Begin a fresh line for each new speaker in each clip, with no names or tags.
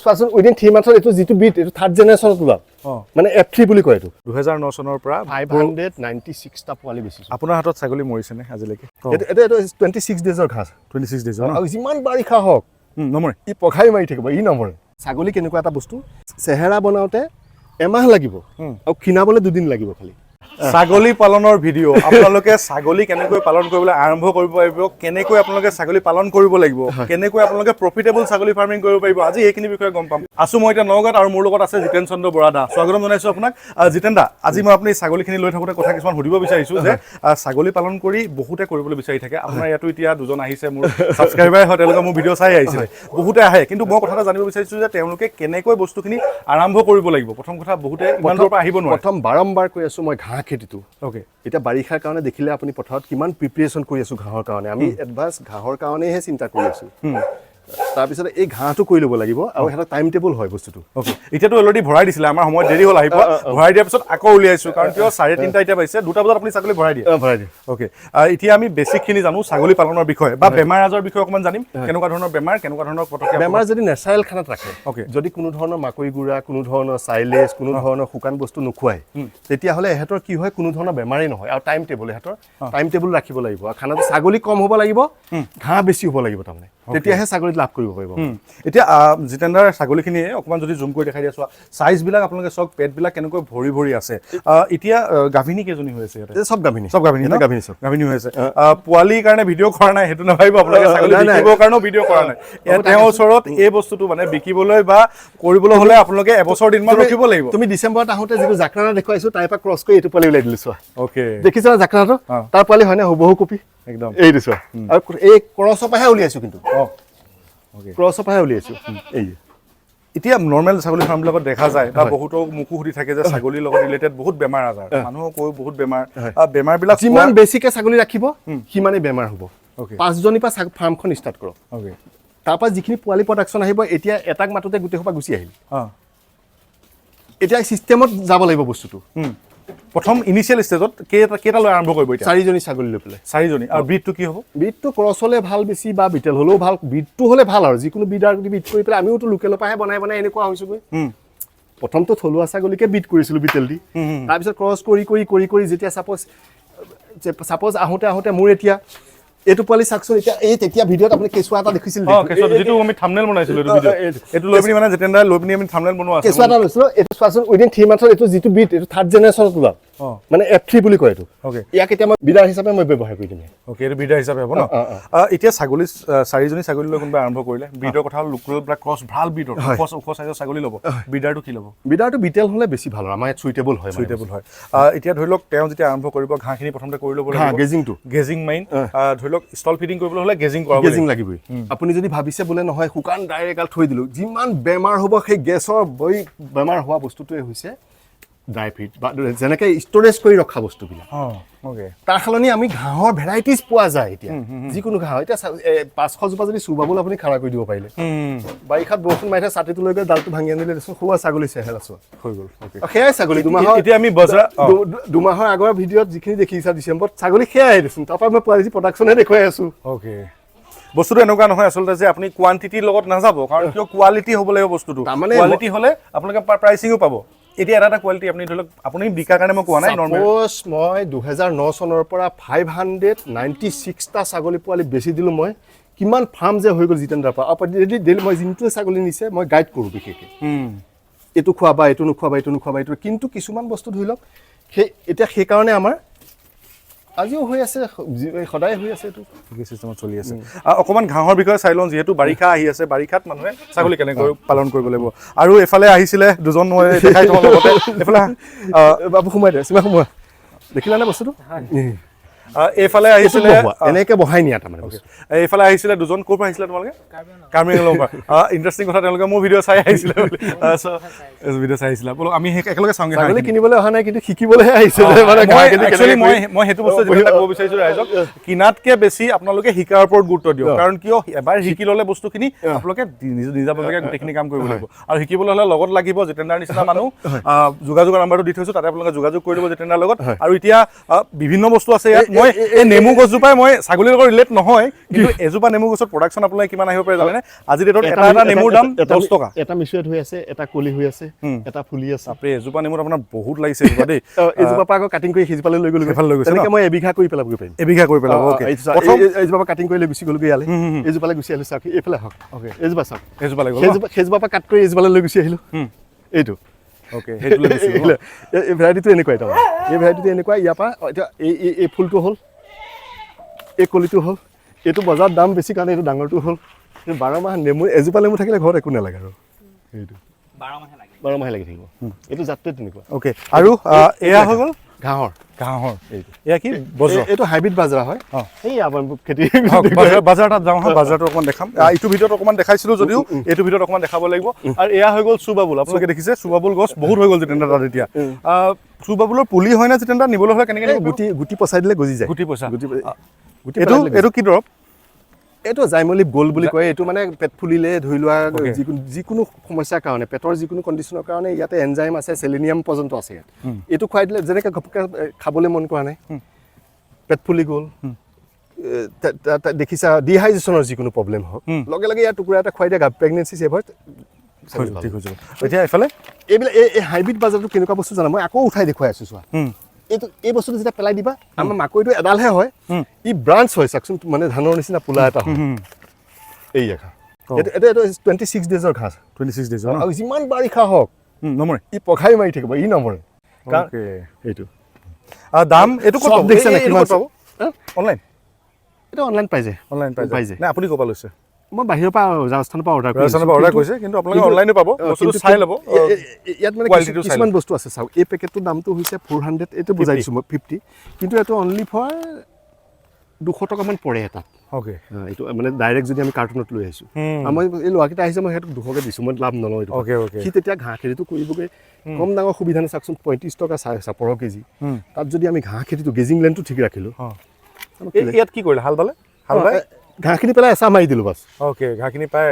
চোৱাচোন উইদিন 3 মান্থৰ এইটো যিটো বিট এইটো থাৰ্ড জেনেৰেশ্যনত ওলাল মানে F3 বুলি কয় এইটো
2009 চনৰ পৰা
596 টা পোৱালি বেচিছো
আপোনাৰ হাতত ছাগলী মৰিছে নে আজিলৈকে
এইটো 26 ডেজৰ ঘাঁহ
26 ডেজ
আৰু যিমান বাৰিষা হওক
নমৰে
ই পখাই মাৰি থাকিব ই নমৰে ছাগলী কেনেকুৱা এটা বস্তু চেহেৰা বনাওতে এমাহ লাগিব আৰু কিনাবলৈ 2 দিন লাগিব খালি
ছাগলী পালনৰ ভিডিঅ' আপোনালোকে ছাগলী কেনেকৈ পালন কৰিবলৈ আৰম্ভ কৰিব পাৰিব কেনেকৈ আপোনালোকে ছাগলী পালন কৰিব লাগিব কেনেকৈ আপোনালোকে প্ৰফিটেবল ছাগলী ফাৰ্মিং কৰিব পাৰিব আজি এইখিনি বিষয়ে গম পাম আছো মই এতিয়া নগাঁৱত আৰু মোৰ লগত আছে জিতেন চন্দ্ৰ বৰা দা স্বাগতম জনাইছো আপোনাক জিতেন দা আজি মই আপুনি ছাগলীখিনি লৈ থাকোঁতে কথা কিছুমান সুধিব বিচাৰিছো যে ছাগলী পালন কৰি বহুতে কৰিবলৈ বিচাৰি থাকে আপোনাৰ ইয়াতো এতিয়া দুজন আহিছে মোৰ ছাবস্ক্ৰাইবাৰ হয় তেওঁলোকে মোৰ ভিডিঅ' চাই আহিছে বহুতে আহে কিন্তু মই কথা এটা জানিব বিচাৰিছো যে তেওঁলোকে কেনেকৈ বস্তুখিনি আৰম্ভ কৰিব লাগিব প্ৰথম কথা বহুতে ইমান দূৰৰ পৰা আহিব নোৱাৰে
প্ৰথম বাৰম্বাৰ কৈ আছো মই ঘাঁহ খেতিটো
ওকে
এটা বাৰিষাৰ কাৰণে দেখিলে আপুনি পথাৰত কিমান প্ৰিপাৰেচন কৰি আছো ঘাঁহৰ কাৰণে আমি এডভান্স ঘাঁহৰ কাৰণেহে চিন্তা কৰি আছো তাৰপিছত এই ঘাঁহটো কৰি ল'ব লাগিব আৰু এটা টাইম টেবল হয় বস্তুটো
ওকে এতিয়াতো অলৰেডি ভৰাই দিছিলে আমাৰ সময় দেৰি হ'ল আহিব ভৰাই দিয়াৰ পিছত আকৌ উলিয়াইছো কাৰণ কিয় 3:30 এতিয়া পাইছে 2টা বজাত আপুনি ছাগলী ভৰাই দিয়ে ওকে এতিয়া আমি বেছিকখিনি জানো ছাগলী পালনৰ বিষয়ে বা বেমাৰ আজাৰ বিষয়ে অকমান জানিম কেনেকুৱা ধৰণৰ বেমাৰ কেনেকুৱা ধৰণৰ পটকে
বেমাৰ যদি নেচাৰেল খানাত ৰাখে
ওকে
যদি কোনো ধৰণৰ মাকৈ গুড়া কোনো ধৰণৰ চাইলেজ কোনো ধৰণৰ শুকান বস্তু নোখোৱায় তেতিয়াহ'লে এহেতৰ কি হয় কোনো ধৰণৰ বেমাৰেই নহয় আৰু টাইম টেবল এহেতৰ টাইম টেবল ৰাখিব লাগিব আৰু খানাটো ছাগলী কম হ'ব লাগিব ঘাঁহ বেছি হ'ব লাগিব তাৰমানে তেতিয়াহে ছাগলীত লাভ কৰিব পাৰিব
এতিয়া জিতেন্দ্ৰৰ ছাগলীখিনিয়ে অকমান যদি জুম কৰি দেখাই দিয়া চোৱা চাইজবিলাক আপোনালোকে চক পেটবিলাক কেনেকৈ ভৰি ভৰি আছে এতিয়া গাভিনী কেইজনী হৈ আছে ইয়াতে
চব গাভিনী
গাভিনী হৈ আছে পোৱালিৰ কাৰণে ভিডিঅ' কৰা নাই সেইটো নাভাবিব আপোনালোকে ছাগলী বিকিবৰ কাৰণেও ভিডিঅ' কৰা নাই তেওঁৰ ওচৰত এই বস্তুটো মানে বিকিবলৈ বা কৰিবলৈ হ'লে আপোনালোকে এবছৰ দিনমান ৰখিব লাগিব
তুমি ডিচেম্বৰত আহোঁতে যিটো জাকৰানা দেখুৱাইছো তাৰ পৰা ক্ৰছ কৰি এইটো পোৱালি ওলাই দিলো চোৱা
ওকে
দেখিছা জাকৰানাটো তাৰ পোৱালি হয় নে হুবহু কপি
একদম
এই দিছো আৰু এই ক্ৰছৰ পৰাহে উলিয়াইছো কিন্তু ক্ৰছৰ পৰাহে উলিয়াইছো এই
এতিয়া নৰ্মেল ছাগলী ফাৰ্মবিলাকত দেখা যায় বা বহুতো মোকো সুধি থাকে যে ছাগলীৰ লগত ৰিলেটেড বহুত বেমাৰ আজাৰ মানুহক কৈ বহুত বেমাৰবিলাক
যিমান বেছিকে ছাগলী ৰাখিব সিমানেই বেমাৰ হ'ব 5জনীৰ পৰা ফাৰ্মখন ষ্টাৰ্ট কৰক তাৰপৰা যিখিনি পোৱালি প্ৰডাকশ্যন আহিব এতিয়া এটাক মাতোতে গোটেই সোপা গুচি আহিল এতিয়া চিষ্টেমত যাব লাগিব বস্তুটো
প্ৰথম ইনিচিয়েল ষ্টেজত কেইটা লৈ আৰম্ভ কৰিব এতিয়া
4জনী ছাগলী লৈ পেলাই
4জনী আৰু ব্ৰিডটো কি হ'ব
ব্ৰিডটো ক্ৰছ হ'লে ভাল বেছি বা বিটেল হ'লেও ভাল ব্ৰিডটো হ'লে ভাল আৰু যিকোনো ব্ৰিডাৰ ব্ৰিড কৰি পেলাই আমিওতো লোকেলৰ পৰাহে বনাই এনেকুৱা হৈছোগৈ প্ৰথমটো থলুৱা ছাগলীকে ব্ৰিড কৰিছিলোঁ বিটেল দি তাৰপিছত ক্ৰছ কৰি যেতিয়া ছাপ'জ আহোঁতে মোৰ এতিয়া এইটো পোৱালি চাকচোন এতিয়া এই তেতিয়া ভিডিঅ'ত আপুনি কেঁচুৱা এটা দেখিছিল
যিটো আমি থাম্বনেল বনাইছিলোঁ এইটো ভিডিঅ' এইটো লৈ পিনি মানে জিতেন্দ্ৰই লৈ পিনি আমি থাম্বনেল বনোৱা আছে
কেঁচুৱা এটা লৈছিলোঁ এইটো চোৱাচোন উইদিন 3 মান্থৰ এইটো যিটো বিট এইটো থাৰ্ড জেনেৰেশ্যনত ওলাল মানে F3 বুলি কয় এইটো
ওকে
ইয়াক এতিয়া মই বিডাৰ হিচাপে মই ব্যৱহাৰ কৰি দিম
ওকে এইটো বিডাৰ হিচাপে হ'ব ন এতিয়া ছাগলী 4জনী ছাগলী লৈ কোনোবাই আৰম্ভ কৰিলে ব্ৰিডৰ কথা লোকেল ব্লাক ক্ৰছ ভাল ব্ৰিডৰ ওখ চাইজৰ ছাগলী ল'ব বিডাৰটো কি ল'ব
বিডাৰটো বিটেল হ'লে বেছি ভাল আমাৰ ইয়াত চুইটেবল হয়
এতিয়া ধৰি লওক তেওঁ যেতিয়া আৰম্ভ কৰিব ঘাঁহখিনি প্ৰথমতে কৰি ল'ব লাগিব গেজিং মাইন ধৰি লওক ষ্টল ফিডিং কৰিবলৈ হ'লে গেজিং
লাগিবই আপুনি যদি ভাবিছে বোলে নহয় শুকান ডাইৰেক্ট এগাল থৈ দিলোঁ যিমান বেমাৰ হ'ব সেই গেছৰ বেমাৰ হোৱা বস্তুটোৱে হৈছে ড্ৰাই ফিড বা যেনেকে ষ্ট'ৰেজ কৰি ৰখা বস্তুবিলাক তাৰ সলনি আমি ঘাঁহৰ ভেৰাইটিজ পোৱা যায় এতিয়া যিকোনো ঘাঁহ এতিয়া 500 জোপা যদি চুবাবলৈ আপুনি খাৰা কৰি দিব পাৰিলে বাৰিষাত বৰষুণ মাৰি ছাতিটো লৈ গৈ ডালটো ভাঙি আনিলে দেচোন খোৱা ছাগলী চেহেৰা চোৱা হৈ গ'ল সেয়াই ছাগলী
এতিয়া আমি বজাৰ
2 মাহৰ আগৰ ভিডিঅ'ত যিখিনি দেখিছা ডিচেম্বৰত ছাগলী সেয়াই দেচোন তাৰপৰা মই পোৱালি প্ৰডাকশ্যনহে দেখুৱাই আছো
অ'কে বস্তুটো এনেকুৱা নহয় আচলতে যে আপুনি কোৱান্টিটিৰ লগত নাযাব কাৰণ কিয় কোৱালিটি হ'ব লাগিব বস্তুটো কোৱালিটি হ'লে আপোনালোকে প্ৰাইচিঙো পাব এতিয়া এটা কোৱালিটি আপুনি ধৰি লওক আপুনি বিকাৰ কাৰণে মই কোৱা নাই
নৰ্মেল মই 2009 চনৰ পৰা 596 টা ছাগলী পোৱালি বেছি দিলোঁ মই কিমান ফাৰ্ম যে হৈ গ'ল জিতেন্দ্ৰৰ পৰা ডেইলি মই যোনটোৱে ছাগলী নিছে মই গাইড কৰোঁ বিশেষকৈ এইটো খোৱাবা এইটো নোখোৱাবা এইটো কিন্তু কিছুমান বস্তু ধৰি লওক এতিয়া সেইকাৰণে আমাৰ আজিও হৈ আছে সদায় হৈ আছে এইটো
চিষ্টেমত চলি আছে অকণমান ঘাঁহৰ বিষয়ে চাই লওঁ যিহেতু বাৰিষা আহি আছে বাৰিষাত মানুহে ছাগলী কেনেকৈ পালন কৰিব লাগিব আৰু এফালে আহিছিলে দুজন মই দেখাই থওঁ লগতে এফালে
বাবু সোমাই দিয়ে চিমা সোমোৱা দেখিলানে বস্তুটো
এইফালে আহিছিলে
এনেকৈ বহাই নিয়া তাৰমানে
এইফালে আহিছিলে দুজন ক'ৰ পৰা আহিছিলে তোমালোকে কাৰ্বি আংলঙৰ পৰা ইণ্টাৰেষ্টিং কথা তেওঁলোকে মোৰ ভিডিঅ' চাই আহিছিলে ভিডিঅ' চাই আহিছিলে বোলো আমি একেলগে চাওঁগে
ছাগলী কিনিবলৈ অহা নাই কিন্তু শিকিবলৈহে আহিছে
মই সেইটো বস্তু ক'ব বিচাৰিছোঁ ৰাইজক কিনাতকৈ বেছি আপোনালোকে শিকাৰ ওপৰত গুৰুত্ব দিয়ক কাৰণ কিয় এবাৰ শিকি ল'লে বস্তুখিনি আপোনালোকে নিজাববীয়াকৈ গোটেইখিনি কাম কৰিব লাগিব আৰু শিকিবলৈ হ'লে লগত লাগিব জিতেন্দ্ৰৰ নিচিনা মানুহ যোগাযোগৰ নাম্বাৰটো দি থৈছোঁ তাতে আপোনালোকে যোগাযোগ কৰি দিব জিতেন্দ্ৰৰ লগত আৰু এতিয়া বিভিন্ন বস্তু আছে ইয়াত মই এই নেমু গছজোপাই মই ছাগলীৰ লগত ৰিলেট নহয় কিন্তু এজোপা নেমু গছত প্ৰডাকশ্যন আপোনালোকে কিমান আহিব পাৰে জানেনে আজি ডেটত এটা নেমুৰ দাম 10 টকা
এটা মিছুৱেট হৈ আছে এটা কলি হৈ আছে এটা ফুলি আছে
আপনি এজোপা নেমুত আপোনাৰ বহুত লাগিছে এজোপা দেই
এজোপা পৰা আকৌ কাটিং কৰি সিজোপালৈ লৈ গ'লো তেনেকৈ মই এবিঘা কৰি পেলাব পাৰিম
এবিঘা কৰি পেলাব ওকে
প্ৰথম এজোপা কাটিং কৰি লৈ গুচি গ'লো ইয়ালে এজোপালৈ গুচি আহিলো চাওক এইফালে হওক ওকে এজোপা চাওক
এজোপা লাগিব
সেইজোপা পৰা কাট কৰি এজোপালৈ লৈ গুচি আহিলো এইটো
ওকে সেইটো লৈ গুচি গ'ল
এই ভেৰাইটিটো এনেকুৱা এটা এই ভেৰাইটিটো এনেকুৱা ইয়াৰ পৰা এতিয়া এই ফুলটো হ'ল এই কলিটো হ'ল এইটো বজাৰত দাম বেছি কাৰণে এইটো ডাঙৰটো হ'ল 12 মাহ নেমু এজোপা নেমু থাকিলে ঘৰত একো নালাগে আৰু এইটো 12 মাহে লাগি থাকিব এইটো জাতটোৱে তেনেকুৱা
ওকে আৰু এয়া হৈ গ'ল
ঘাঁহৰ
এইটো এয়া কি বজ্ৰ
এইটো হাইব্ৰিড বাজৰা হয় এই আমাৰ খেতি
বাজাৰ তাত যাওঁ বাজাৰটো অকণমান দেখাম এইটো ভিডিঅ'ত অকণমান দেখাইছিলোঁ যদিও এইটো ভিডিঅ'ত অকণমান দেখাব লাগিব আৰু এয়া হৈ গ'ল চুবাবুল আপোনালোকে দেখিছে চুবাবুল গছ বহুত হৈ গ'ল জিতেন তাত এতিয়া চুবাবুলৰ পুলি হয় না জিতেন তাত নিবলৈ হ'লে কেনেকৈ
গুটি পচাই দিলে গজি যায়
গুটি পচা
এইটো
কি দৰৱ
এইটো জাইমলিভ গ'ল বুলি কয় এইটো মানে পেট ফুলিলে ধৰি লোৱা যিকোনো সমস্যাৰ কাৰণে পেটৰ যিকোনো কণ্ডিশ্যনৰ কাৰণে ইয়াতে এনজাইম আছে চেলেনিয়াম পৰ্যন্ত আছে ইয়াত এইটো খুৱাই দিলে যেনেকৈ ঘপকৈ খাবলৈ মন কৰা নাই পেট ফুলি গ'ল দেখিছা ডিহাইড্ৰেশ্যনৰ যিকোনো প্ৰব্লেম হওক লগে লগে ইয়াৰ টুকুৰা এটা খুৱাই দিয়া প্ৰেগনেঞ্চি ছেভ হয়
ঠিক হৈ যাব এতিয়া এইফালে
এইবিলাক এই হাইব্ৰিড বাজাৰটো কেনেকুৱা বস্তু জানা মই আকৌ উঠাই দেখুৱাই আছোঁ চোৱা এই বস্তুটো যেতিয়া পেলাই দিবা আমাৰ মাকৈটো এডালহে হয় ই ব্ৰাঞ্চ হয় চাওকচোন মানে ধানৰ নিচিনা পোলা এটা হয় এই দেখা এইটো 26 ডেজৰ ঘাঁহ
26 ডেজ
আৰু যিমান বাৰিষা হওক
নমৰে
ই পঘাই মাৰি থাকিব ই নমৰে এইটো
দাম এইটো ক'ত
দেখিছে নে কিমান
পাব অনলাইন
এইটো অনলাইন পাই যায়
নে আপুনি ক'ৰ পৰা লৈছে
মই বাহিৰৰ পৰা ৰাজস্থানৰ পৰা
অৰ্ডাৰ কৰিছে কিন্তু আপোনালোকে অনলাইনে পাব বস্তুটো চাই ল'ব
ইয়াত মানে কিছুমান বস্তু আছে চাওক এই পেকেটটোৰ দামটো হৈছে 400 এইটো বুজাই দিছোঁ মই 50 কিন্তু এইটো অনলি ফৰ 200 টকামান পৰে এটাত
ওকে
এইটো মানে ডাইৰেক্ট যদি আমি কাৰ্টুনত লৈ আহিছোঁ মই এই ল'ৰাকেইটা আহিছে মই সিহঁতক 200কে দিছোঁ মই লাভ নলওঁ এইটো সি তেতিয়া ঘাঁহ খেতিটো কৰিবগৈ কম ডাঙৰ সুবিধা নে চাওকচোন 35 টকা চাপৰ কেজি তাত যদি আমি ঘাঁহ খেতিটো গেজিং লেণ্ডটো ঠিক ৰাখিলোঁ
ইয়াত কি কৰিলে হাল বালে
ঘাঁহখিনি পেলাই এচাহ মাৰি দিলোঁ বাছ
ওকে ঘাঁহখিনি পাই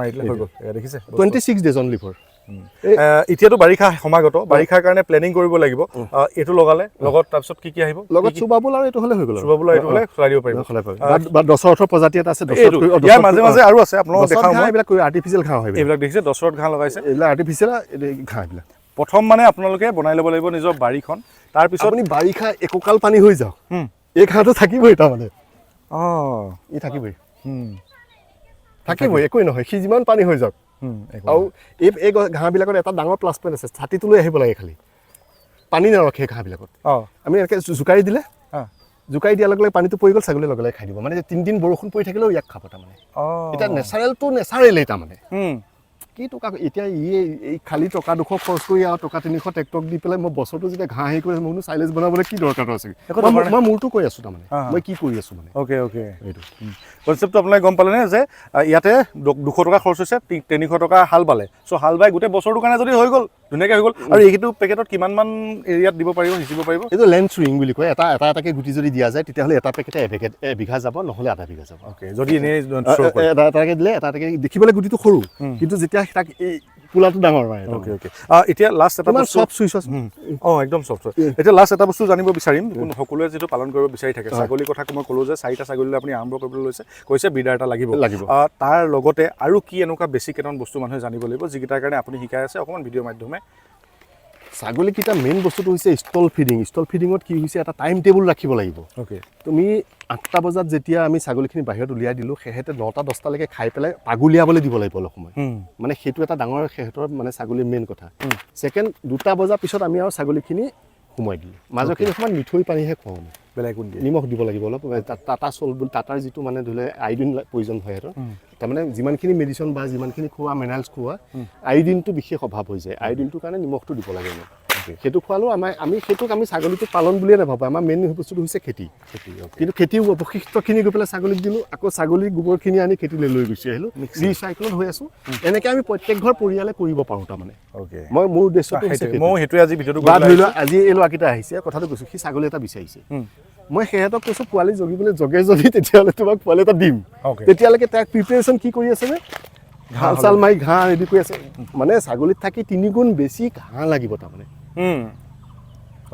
মাৰি দিলে হৈ গ'ল দেখিছে
26 ডেজ অনলি ফৰ
এতিয়াতো বাৰিষা সমাগত বাৰিষাৰ কাৰণে প্লেনিং কৰিব লাগিব এইটো লগালে লগত তাৰপিছত কি কি আহিব
লগত চুবাবুল আৰু এইটো হ'লে হৈ গ'ল
চুবাবুল এইটো হ'লে চলাই দিব পাৰিব
বা 10-18 প্ৰজাতি এটা আছে
ইয়াৰ মাজে মাজে আৰু আছে আপোনালোকক দেখাম মই
এইবিলাক আৰ্টিফিচিয়েল ঘাঁহ হয়
এইবিলাক দেখিছে 10ৰত ঘাঁহ লগাইছে
এইবিলাক আৰ্টিফিচিয়েল ঘাঁহ এইবিলাক
প্ৰথম মানে আপোনালোকে বনাই ল'ব লাগিব নিজৰ বাৰীখন তাৰপিছত
আপুনি বাৰিষা এককাল পানী হৈ যাওক এই ঘাঁহটো থাকিবই তাৰমানে ই থাকিবই থাকিবই একোৱেই নহয় সি যিমান পানী হৈ যাওক আৰু এই ঘাঁহবিলাকত এটা ডাঙৰ প্লাছ পইণ্ট আছে ছাতিটো লৈ আহিব লাগে খালি পানী নৰখে ঘাঁহবিলাকত আমি এনেকৈ জোকাৰি দিলে জোকাৰি দিয়াৰ লগে লগে পানীটো পৰি গ'ল ছাগলী লগে লগে খাই দিব মানে 3 দিন বৰষুণ পৰি থাকিলেও ইয়াক খাব তাৰমানে এতিয়া নেচাৰেলটো নেচাৰেলেই তাৰমানে কি টকা এতিয়া এই খালি টকা 200 খৰচ কৰি আৰু টকা 300 ট্ৰেক্টৰক দি পেলাই মই বছৰটো যেতিয়া ঘাঁহ হেৰি কৰি মোৰনো চাইলেজ বনাবলৈ কি দৰকাৰ আছে মই মোৰটো কৈ আছোঁ তাৰমানে মই কি কৰি আছোঁ মানে
ওকে এইটো কনচেপ্টটো আপোনালোকে গম পালে নে যে ইয়াতে 200 টকা খৰচ হৈছে 300 টকা হাল বালে চ' হাল বাই গোটেই বছৰটোৰ কাৰণে যদি হৈ গ'ল ধুনীয়াকৈ হৈ গ'ল আৰু এইটো পেকেটত কিমানমান এৰিয়াত দিব পাৰিব সিঁচিব পাৰিব
এইটো লেণ্ড চুইং বুলি কয় এটাকৈ গুটি যদি দিয়া যায় তেতিয়াহ'লে এটা পেকেটে এবিঘা যাব নহ'লে আধা বিঘা যাব
ওকে যদি এনেই
এটাকৈ দিলে এটাকৈ দেখিবলৈ গুটিটো সৰু কিন্তু যেতিয়া তাক এই পোলাটো ডাঙৰ হয়
ওকে এতিয়া লাষ্ট এটা
চব চুইচ
একদম চফ্ট এতিয়া লাষ্ট এটা বস্তু জানিব বিচাৰিম সকলোৱে যিটো পালন কৰিব বিচাৰি থাকে ছাগলীৰ কথা মই ক'লোঁ যে 4টা ছাগলীলৈ আপুনি আৰম্ভ কৰিবলৈ লৈছে কৈছে ব্ৰিডাৰ এটা লাগিব তাৰ লগতে আৰু কি এনেকুৱা বেছি কেইটামান বস্তু মানুহে জানিব লাগিব যিকেইটাৰ কাৰণে আপুনি শিকাই আছে অকণমান ভিডিঅ'ৰ মাধ্যমে
ছাগলীকেইটা মেইন বস্তুটো হৈছে ষ্টল ফিডিঙত কি হৈছে এটা টাইম টেবুল ৰাখিব লাগিব
ওকে
তুমি 8টা বজাত যেতিয়া আমি ছাগলীখিনি বাহিৰত উলিয়াই দিলোঁ সিহঁতে 9টা 10টালৈকে খাই পেলাই পাগুলিয়াবলৈ দিব লাগিব অলপ সময় মানে সেইটো এটা ডাঙৰ সিহঁতৰ মানে ছাগলীৰ মেইন কথা ছেকেণ্ড 2টা বজাৰ পিছত আমি আৰু ছাগলীখিনি সোমাই দিলোঁ মাজৰখিনি অকণমান মিঠৈ পানীহে খুৱাওঁ বেলেগ নিমখ দিব লাগিব অলপ টাটা চল্ট বুলি টাটাৰ যিটো মানে ধৰি লওক আইডিন প্ৰয়োজন হয় সিহঁতৰ তাৰমানে যিমানখিনি মেডিচিন বা যিমানখিনি খোৱা মিনাৰেলছ খোৱা আইডিনটো বিশেষ অভাৱ হৈ যায় আইডিনটোৰ কাৰণে নিমখটো দিব লাগে সেইটো খোৱালেও আমি সেইটোক আমি ছাগলীটো পালন বুলিয়ে নাভাবোঁ আমাৰ মেইন বস্তুটো হৈছে খেতি কিন্তু খেতিও অৱশিষ্টখিনি গৈ পেলাই ছাগলীক দিলোঁ আকৌ ছাগলীৰ গোবৰখিনি আনি খেতিলৈ লৈ গুচি আহিলোঁ ৰিচাইক্লত হৈ আছোঁ এনেকৈ আমি প্ৰত্যেক ঘৰ পৰিয়ালে কৰিব পাৰোঁ তাৰমানে মই মোৰ উদ্দেশ্যটো
মই সেইটোৱে আজি ভিডিঅ'টো
ধৰি লোৱা আজি এই ল'ৰাকেইটা আহিছে কথাটো কৈছোঁ সি ছাগলী এটা বিচাৰিছে মই সিহঁতক কৈছোঁ পোৱালি জগিবলৈ জগে যদি তেতিয়াহ'লে তোমাক পোৱালি এটা দিম তেতিয়ালৈকে তাক প্ৰিপেৰেশ্যন কি কৰি আছেনে ঘাঁহ চাল মাৰি ঘাঁহ ৰেডি কৰি আছে মানে ছাগলীত থাকি 3 গুণ বেছি ঘাঁহ লাগিব তাৰমানে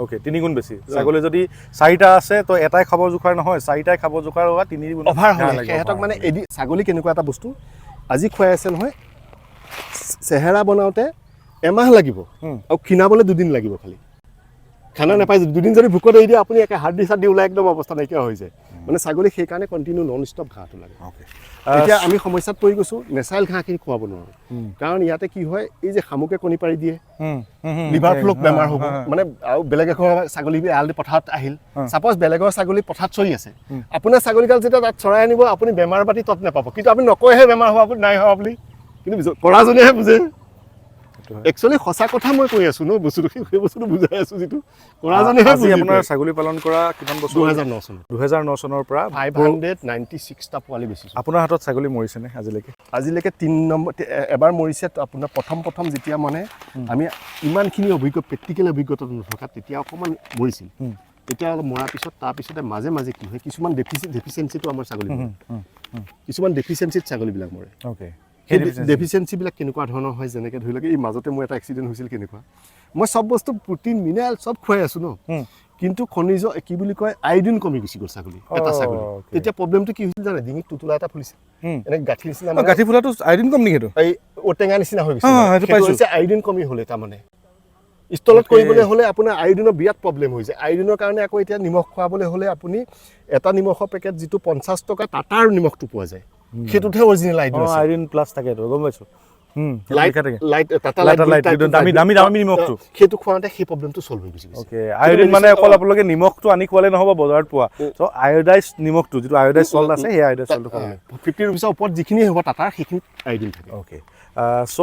ওকে 3 গুণ বেছি ছাগলী যদি 4টা আছে তো এটাই খাব জোখাৰ নহয় 4টাই খাব জোখাৰ হোৱা 3 গুণ
অভাৰ হয় সিহঁতক মানে ছাগলী কেনেকুৱা এটা বস্তু আজি খুৱাই আছে নহয় চেহেৰা বনাওঁতে এমাহ লাগিব আৰু খিনাবলৈ 2 দিন লাগিব খালি খানা নাপায় 2 দিন যদি ভোকত এৰি দিয়ে আপুনি একে হাৰ্ডি চাৰ্ডি ওলাই একদম অৱস্থা নাইকিয়া হৈ যায় মানে ছাগলী সেইকাৰণে কণ্টিনিউ নন ষ্টপ ঘাঁহটো লাগে এতিয়া আমি সমস্যাত পৰি গৈছোঁ নেচাৰেল ঘাঁহখিনি খুৱাব নোৱাৰোঁ কাৰণ ইয়াতে কি হয় এই যে শামুকে কণী পাৰি দিয়ে লিভাৰ ফ্ল'ক বেমাৰ হ'ব মানে আৰু বেলেগ এখন ছাগলী এৰাল দি পথাৰত আহিল ছাপ'জ বেলেগৰ ছাগলী পথাৰত চৰি আছে আপোনাৰ ছাগলীগাল যেতিয়া তাত চৰাই আনিব আপুনি বেমাৰ পাতি তত নাপাব কিন্তু আপুনি নকয়হে বেমাৰ হোৱা আপুনি নাই হোৱা বুলি কিন্তু কৰাজনেহে বুজে একচুৱেলি সঁচা কথা মই কৈ আছোঁ ন বস্তুটো সেই বস্তুটো বুজাই আছোঁ যিটো কৰাজনেহে বুজি
আপোনাৰ ছাগলী পালন কৰা কিমান বছৰ 2009 চনৰ পৰা
596টা পোৱালি বেচিছোঁ
আপোনাৰ হাতত ছাগলী মৰিছেনে
আজিলৈকে 3 নম্বৰ এবাৰ মৰিছে আপোনাৰ প্ৰথম যেতিয়া মানে আমি ইমানখিনি প্ৰেক্টিকেল অভিজ্ঞতা নথকা তেতিয়া অকণমান মৰিছিল তেতিয়া অলপ মৰাৰ পিছত তাৰপিছতে মাজে মাজে কি হয় কিছুমান ডেফিচিয়েঞ্চিটো আমাৰ ছাগলী কিছুমান ডেফিচিয়েঞ্চিত ছাগলীবিলাক মৰে
অ'কে
সেই ডেফিচিয়েঞ্চিবিলাক কেনেকুৱা ধৰণৰ হয় যেনেকৈ ধৰি লওক এই মাজতে মোৰ এটা এক্সিডেণ্ট হৈছিল কেনেকুৱা মই চব বস্তু প্ৰটিন মিনাৰেল চব খুৱাই আছোঁ ন কিন্তু খনিজ কি বুলি কয় আয়োডিন কমি গুচি গ'ল ছাগলী এটা ছাগলী তেতিয়া প্ৰব্লেমটো কি হৈছিল জানে ডিঙিত টুতুলা এটা ফুলিছে এনেকৈ গাঁঠি নিচিনা
গাঁঠি ফুলাটো আয়োডিন কম নেকি
এই ঔটেঙা নিচিনা হৈ গৈছে আয়োডিন কমি হ'লে তাৰমানে ষ্টলত কৰিবলৈ হ'লে আপোনাৰ আয়োডিনৰ বিৰাট প্ৰব্লেম হৈ যায় আয়োডিনৰ কাৰণে আকৌ এতিয়া নিমখ খুৱাবলৈ হ'লে আপুনি এটা নিমখৰ পেকেট যিটো 50 টকা টাটাৰ নিমখটো পোৱা যায় সেইটোতহে অৰিজিনেল
আয়োডিন প্লাছ থাকে তো গম পাইছোঁ
দামী নিমখটো সেইটো খুৱাওঁতে সেই প্ৰব্লেমটো চল্ভ হৈ গৈছে
অ'কে আয়োডিন মানে অকল আপোনালোকে নিমখটো আনি খোৱালে নহ'ব বজাৰত পোৱা চ' আয়োডাইজ নিমখটো যিটো আয়োডাইজ চল্ট আছে সেই আয়োডাইজ চল্টটো খাব লাগে 50 ৰুপিছৰ ওপৰত যিখিনি হ'ব টাটাৰ সেইখিনি আয়োডিন থাকে অ'কে চ'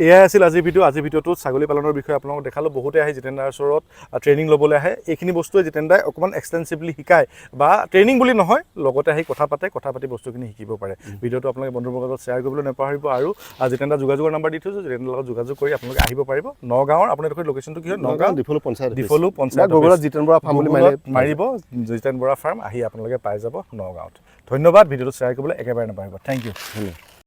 এয়াই আছিল আজিৰ ভিডিঅ'টোত ছাগলী পালনৰ বিষয়ে আপোনালোকক দেখালোঁ বহুতে আহি জিতেন দাৰ ওচৰত ট্ৰেইনিং ল'বলৈ আহে এইখিনি বস্তুৱে জিতেন দাই অকণমান এক্সটেনচিভলি শিকায় বা ট্ৰেইনিং বুলি নহয় লগতে আহি কথা পাতি বস্তুখিনি শিকিব পাৰে ভিডিঅ'টো আপোনালোকে বন্ধুৰ লগত শ্বেয়াৰ কৰিবলৈ নাপাহৰিব আৰু জিতেন দা যোগাযোগৰ নাম্বাৰ দি থৈছোঁ জিতেন দাৰ লগত যোগাযোগ কৰি আপোনালোকে আহিব পাৰিব নগাঁৱৰ আপোনালোকৰ লোকেশ্যনটো কি হয় নগাঁও ডিফলো পঞ্চায়ত
গগৈত জিতেন বৰা ফাৰ্ম বুলি
মাৰিব জিতেন বৰা ফাৰ্ম আহি আপোনালোকে পাই যাব নগাঁৱত ধন্যবাদ ভিডিঅ'টো শ্বেয়াৰ কৰিবলৈ একেবাৰে নাপাহৰিব থেংক ইউ